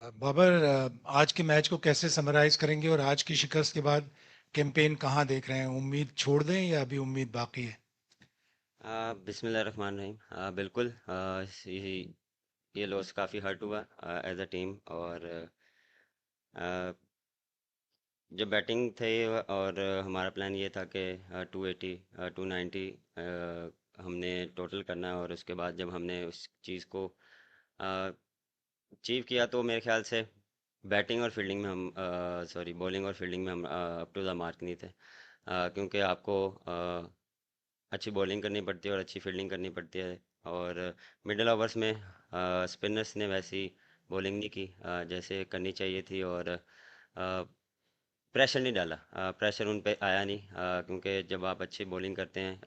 बाबर, आज के मैच को कैसे समराइज करेंगे और आज की शिकस्त के बाद कैंपेन कहाँ देख रहे हैं? उम्मीद छोड़ दें या अभी उम्मीद बाकी है? बिस्मिल्लाहिर्रहमानिर्रहीम। बिल्कुल, ये लॉस काफ़ी हर्ट हुआ एज अ टीम। और अ, जब बैटिंग थे और हमारा प्लान ये था कि 280 290 हमने टोटल करना है। और उसके बाद जब हमने उस चीज़ को अचीव किया तो मेरे ख्याल से बैटिंग और फील्डिंग में हम सॉरी बॉलिंग और फील्डिंग में हम अप टू द मार्क नहीं थे। क्योंकि आपको अच्छी बॉलिंग करनी पड़ती है और अच्छी फील्डिंग करनी पड़ती है। और मिडिल ओवर्स में स्पिनर्स ने वैसी बॉलिंग नहीं की जैसे करनी चाहिए थी। और प्रेशर नहीं डाला, प्रेशर उन पे आया नहीं, क्योंकि जब आप अच्छी बॉलिंग करते हैं,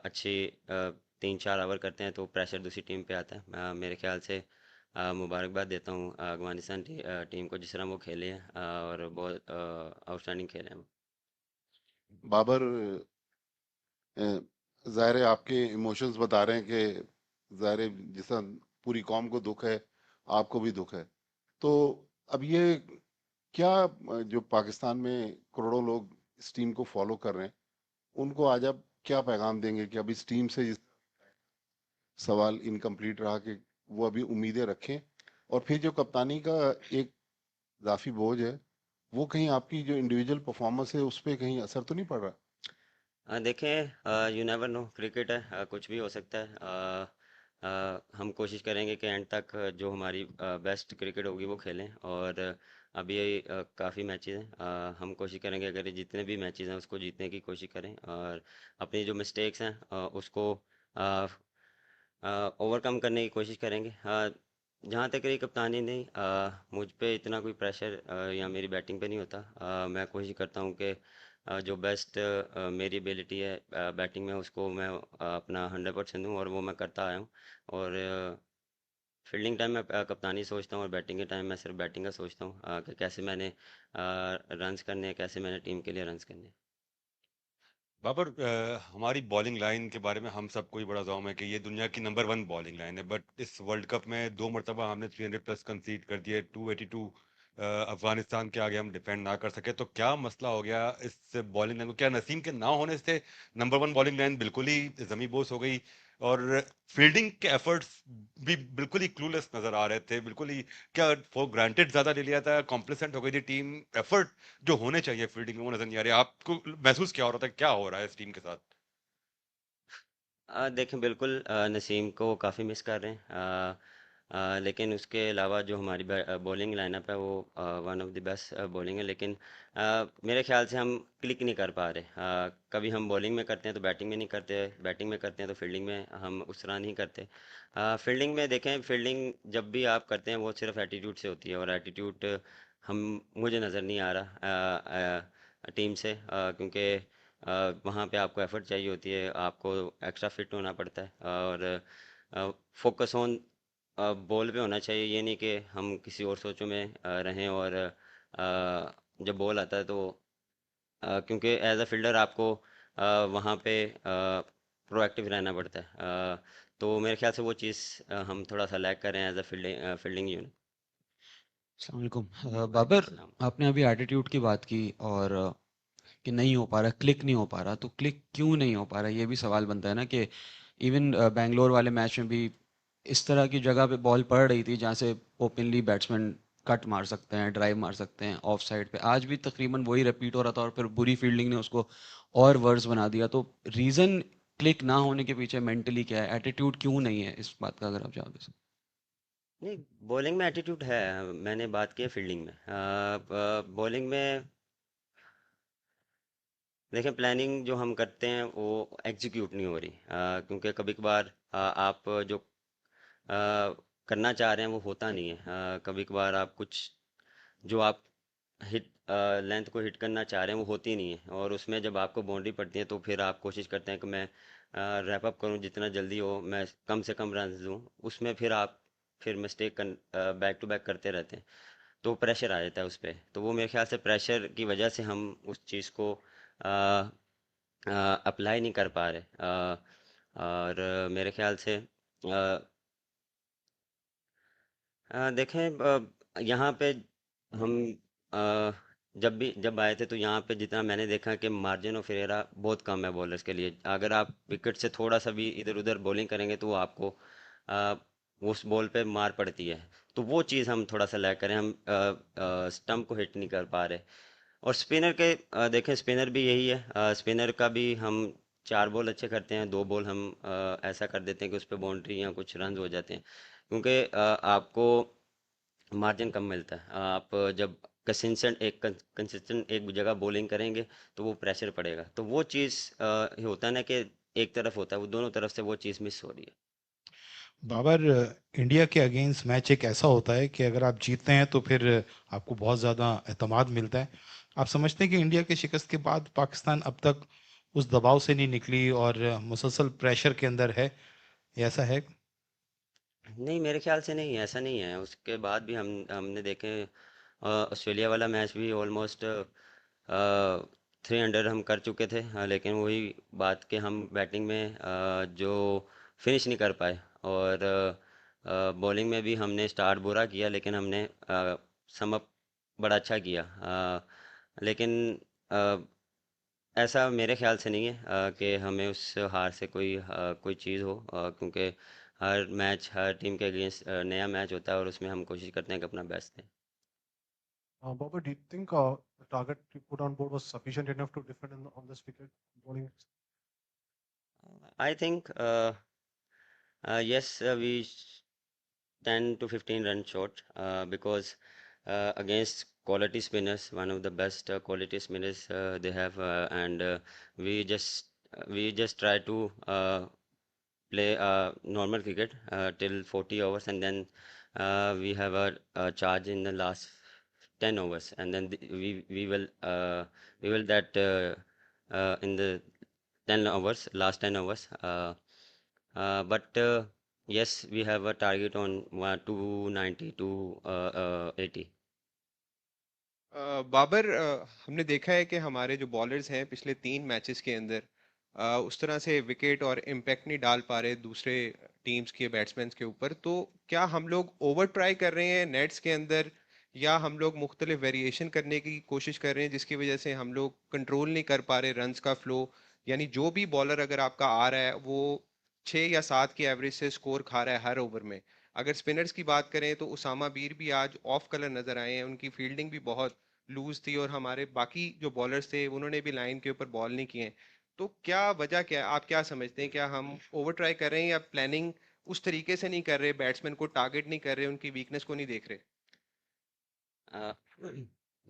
अच्छी 3-4 ओवर करते हैं तो प्रेशर दूसरी टीम पे आता है। मेरे ख्याल से मुबारकबाद देता हूँ अफगानिस्तान टीम को जिस तरह वो खेले हैं, और बहुत आउटस्टैंडिंग खेले हैं वो। बाबर, जाहिर है आपके इमोशंस बता रहे हैं कि जाहिर है जिस तरह पूरी कौम को दुख है, आपको भी दुख है। तो अब ये क्या, जो पाकिस्तान में करोड़ों लोग इस टीम को फॉलो कर रहे हैं, उनको आज आप क्या पैगाम देंगे कि अब इस टीम से सवाल इनकम्प्लीट रहा कि वो अभी उम्मीदें रखें, और फिर जो कप्तानी का एक इजाफी बोझ है, वो कहीं आपकी जो इंडिविजुअल परफॉर्मेंस है उस पर कहीं असर तो नहीं पड़ रहा? देखें, यू नेवर नो, क्रिकेट है, कुछ भी हो सकता है। हम कोशिश करेंगे कि एंड तक जो हमारी बेस्ट क्रिकेट होगी वो खेलें। और अभी काफ़ी मैचेस हैं, हम कोशिश करेंगे अगर ये जितने भी मैचेस हैं उसको जीतने की कोशिश करें। और अपनी जो मिस्टेक्स हैं उसको ओवरकम करने की कोशिश करेंगे। जहाँ तक रही कप्तानी, नहीं, मुझ पे इतना कोई प्रेशर या मेरी बैटिंग पे नहीं होता। मैं कोशिश करता हूँ कि जो बेस्ट मेरी एबिलिटी है बैटिंग में उसको मैं अपना 100% दूँ, और वो मैं करता आया हूँ। और फील्डिंग टाइम में कप्तानी सोचता हूँ, और बैटिंग के टाइम मैं सिर्फ बैटिंग का सोचता हूँ कि कैसे मैंने रन्स करने हैं, कैसे मैंने टीम के लिए रन्स करने हैं। बाबर, हमारी बॉलिंग लाइन के बारे में हम सबको ही बड़ा जाम है कि ये दुनिया की नंबर वन बॉलिंग लाइन है। बट इस वर्ल्ड कप में दो मरतबा हमने 300+ कंसीड कर दिए। 282 अफगानिस्तान के आगे हम डिफेंड ना कर सके, तो क्या मसला हो गया इस बॉलिंग लाइन को? क्या नसीम के ना होने से नंबर वन बॉलिंग लाइन बिल्कुल ही जमी बोस हो गई? और फील्डिंग के एफर्ट्स भी बिल्कुल ही क्लूलेस नजर आ रहे थे, बिल्कुल ही क्या फॉर ग्रांटेड ज्यादा ले लिया था, कॉम्प्लेसेंट हो गई थी टीम? एफर्ट जो होने चाहिए फील्डिंग में वो नजर नहीं आ रहे। आपको महसूस क्या हो रहा था, क्या हो रहा है इस टीम के साथ? देखें, बिल्कुल नसीम को काफ़ी मिस कर रहे हैं। लेकिन उसके अलावा जो हमारी बॉलिंग लाइनअप है वो one of the best bowling है। लेकिन मेरे ख्याल से हम क्लिक नहीं कर पा रहे। कभी हम बॉलिंग में करते हैं तो बैटिंग में नहीं करते, बैटिंग में करते हैं तो फील्डिंग में हम उस तरह नहीं करते। फील्डिंग में देखें, फील्डिंग जब भी आप करते हैं वो सिर्फ एटीट्यूड से होती है, और एटीट्यूड हम मुझे नज़र नहीं आ रहा टीम से, क्योंकि वहाँ पे आपको एफर्ट चाहिए होती है, आपको एक्स्ट्रा फिट होना पड़ता है। और फोकस ऑन बॉल पे होना चाहिए। ये नहीं कि हम किसी और सोचों में रहें। और जब बॉल आता है तो क्योंकि एज अ फील्डर आपको वहाँ पे प्रोएक्टिव रहना पड़ता है। तो मेरे ख्याल से वो चीज़ हम थोड़ा सा लैग कर रहे हैं एज अ फील्डिंग यूनिट। अस्सलाम वालेकुम। वालेकुम बाबर, सलाम। आपने अभी एटीट्यूड की बात की और कि नहीं हो पा रहा, क्लिक नहीं हो पा रहा, तो क्लिक क्यों नहीं हो पा रहा, ये भी सवाल बनता है ना कि इवन बैंगलोर वाले मैच में भी इस तरह की जगह पे बॉल पड़ रही थी जहाँ से ओपनली बैट्समैन कट मार सकते हैं, ड्राइव मार सकते हैं ऑफ साइड पे, आज भी तकरीबन वही रिपीट हो रहा था और फिर बुरी फील्डिंग ने उसको और वर्स बना दिया। तो रीज़न क्लिक ना होने के पीछे मेंटली क्या है, एटीट्यूड क्यों नहीं है, इस बात का अगर आप जवाब दे सकते। नहीं, बॉलिंग में एटीट्यूड है। मैंने बात की है फील्डिंग में। बॉलिंग में देखें, प्लानिंग जो हम करते हैं वो एग्जीक्यूट नहीं हो रही, क्योंकि कभी कभार आप जो करना चाह रहे हैं वो होता नहीं है। कभी कभार आप कुछ जो आप हिट लेंथ को हिट करना चाह रहे हैं वो होती नहीं है, और उसमें जब आपको बाउंड्री पड़ती है तो फिर आप कोशिश करते हैं कि मैं रैप अप करूं, जितना जल्दी हो मैं कम से कम रन दूं। उसमें फिर आप फिर मिस्टेक बैक टू बैक करते रहते हैं, तो प्रेशर आ जाता है उस पर। तो वो मेरे ख्याल से प्रेशर की वजह से हम उस चीज़ को अप्लाई नहीं कर पा रहे। और मेरे ख्याल से देखें, यहाँ पे हम अ, जब आए थे तो यहाँ पे जितना मैंने देखा कि मार्जिन ऑफ एरर बहुत कम है बॉलर्स के लिए। अगर आप विकेट से थोड़ा सा भी इधर उधर बॉलिंग करेंगे तो वो आपको अ, उस बॉल पे मार पड़ती है। तो वो चीज़ हम थोड़ा सा लैग करें, हम स्टम्प को हिट नहीं कर पा रहे। और स्पिनर के देखें, स्पिनर भी यही है, स्पिनर का भी हम 4 बॉल अच्छे करते हैं, 2 बॉल हम ऐसा कर देते हैं कि उस पर बाउंड्री या कुछ रन हो जाते हैं। क्योंकि आपको मार्जिन कम मिलता है। आप जब कंसिस्टेंट एक जगह बॉलिंग करेंगे तो वो प्रेशर पड़ेगा। तो वो चीज़ होता है ना कि एक तरफ होता है, वो दोनों तरफ से वो चीज़ मिस हो रही है। बाबर, इंडिया के अगेंस्ट मैच एक ऐसा होता है कि अगर आप जीतते हैं तो फिर आपको बहुत ज़्यादा एतमाद मिलता है। आप समझते हैं कि इंडिया के शिकस्त के बाद पाकिस्तान अब तक उस दबाव से नहीं निकली और मुसलसल प्रेशर के अंदर है, ये ऐसा है? नहीं, मेरे ख्याल से नहीं, ऐसा नहीं है। उसके बाद भी हमने देखे, ऑस्ट्रेलिया वाला मैच भी ऑलमोस्ट 300 हम कर चुके थे। लेकिन वही बात कि हम बैटिंग में जो फिनिश नहीं कर पाए, और बॉलिंग में भी हमने स्टार्ट बुरा किया लेकिन हमने सम अप बड़ा अच्छा किया। लेकिन अ, ऐसा मेरे ख्याल से नहीं है कि हमें उस हार से कोई चीज़ हो, क्योंकि हर मैच हर टीम के अगेंस्ट नया मैच होता है और उसमें हम कोशिश करते हैं कि अपना बेस्ट दें। Baba, do you think the target you put on board was sufficient enough to defend on this wicket bowling? I think yes, we 10 to 15 run short, because against quality spinners, one of the best quality spinners they have, and we just we just try to play normal cricket till 40 overs, and then we have a charge in the last 10 overs, and then we will that in the 10 overs, last 10 overs. But yes, we have a target on 290 to 80. Babar, हमने देखा है कि हमारे जो bowlers हैं पिछले 3 matches के अंदर उस तरह से विकेट और इम्पैक्ट नहीं डाल पा रहे दूसरे टीम्स के बैट्समैन के ऊपर। तो क्या हम लोग ओवर ट्राई कर रहे हैं नेट्स के अंदर, या हम लोग मुख्तलिफ वेरिएशन करने की कोशिश कर रहे हैं जिसकी वजह से हम लोग कंट्रोल नहीं कर पा रहे रन्स का फ्लो? यानी जो भी बॉलर अगर आपका आ रहा है वो 6 या 7 की एवरेज से स्कोर खा रहा है हर ओवर में। अगर स्पिनर्स की बात करें तो उसामा बीर भी आज ऑफ कलर नजर आए हैं, उनकी फील्डिंग भी बहुत लूज थी, और हमारे बाकी जो बॉलर्स थे उन्होंने भी लाइन के ऊपर बॉल नहीं किए। तो क्या वजह क्या है, आप क्या समझते हैं? क्या हम ओवर ट्राई कर रहे हैं, या प्लानिंग उस तरीके से नहीं कर रहे, बैट्समैन को टारगेट नहीं कर रहे, उनकी वीकनेस को नहीं देख रहे? अ,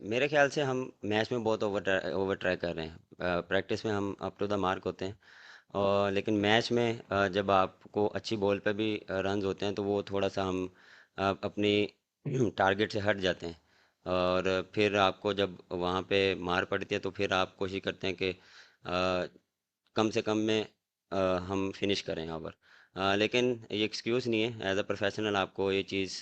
मेरे ख्याल से हम मैच में बहुत ओवर ट्राई कर रहे हैं। प्रैक्टिस में हम अप टू द मार्क होते हैं, और लेकिन मैच में जब आपको अच्छी बॉल पे भी रन होते हैं तो वो थोड़ा सा हम अपनी टारगेट से हट जाते हैं। और फिर आपको जब वहाँ पे मार पड़ती है तो फिर आप कोशिश करते हैं कि कम से कम में हम फिनिश करें ओवर। लेकिन ये एक्सक्यूज़ नहीं है, एज अ प्रोफेशनल आपको ये चीज़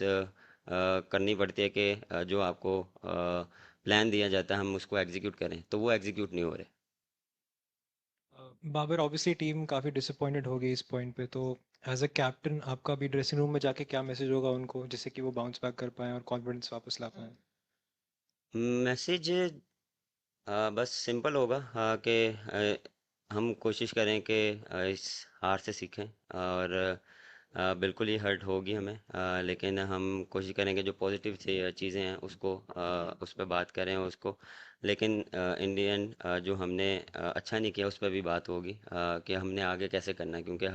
करनी पड़ती है कि जो आपको प्लान दिया जाता है हम उसको एग्जीक्यूट करें, तो वो एग्जीक्यूट नहीं हो रहे। बाबर, ऑब्वियसली टीम काफ़ी डिसअपॉइंटेड हो गई इस पॉइंट पे, तो एज अ कैप्टन आपका भी ड्रेसिंग रूम में जाके क्या मैसेज होगा उनको, जिससे कि वो बाउंस बैक कर पाएँ और कॉन्फिडेंस वापस ला पाएँ? मैसेज बस सिंपल होगा, कि हम कोशिश करें कि इस हार से सीखें, और बिल्कुल ही हर्ट होगी हमें, लेकिन हम कोशिश करेंगे जो पॉजिटिव चीज़ें हैं उसको उस पर बात करें उसको। लेकिन इन दी एंड जो हमने अच्छा नहीं किया उस पर भी बात होगी, कि हमने आगे कैसे करना है, क्योंकि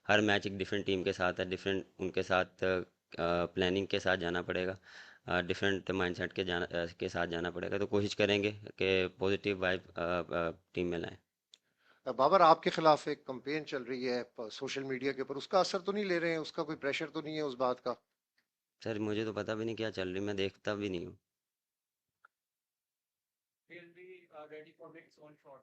हर मैच एक डिफरेंट टीम के साथ है, डिफरेंट उनके साथ प्लानिंग के साथ जाना पड़ेगा, डिफरेंट माइंडसेट के साथ जाना पड़ेगा। तो कोशिश करेंगे कि पॉजिटिव वाइब टीम में लाएं। बाबर, आपके खिलाफ एक कंपेन चल रही है सोशल मीडिया के ऊपर, उसका असर तो नहीं ले रहे हैं? उसका कोई प्रेशर तो नहीं है उस बात का? सर, मुझे तो पता भी नहीं क्या चल रही, मैं देखता भी नहीं हूँ। He'll be ready for next one shot.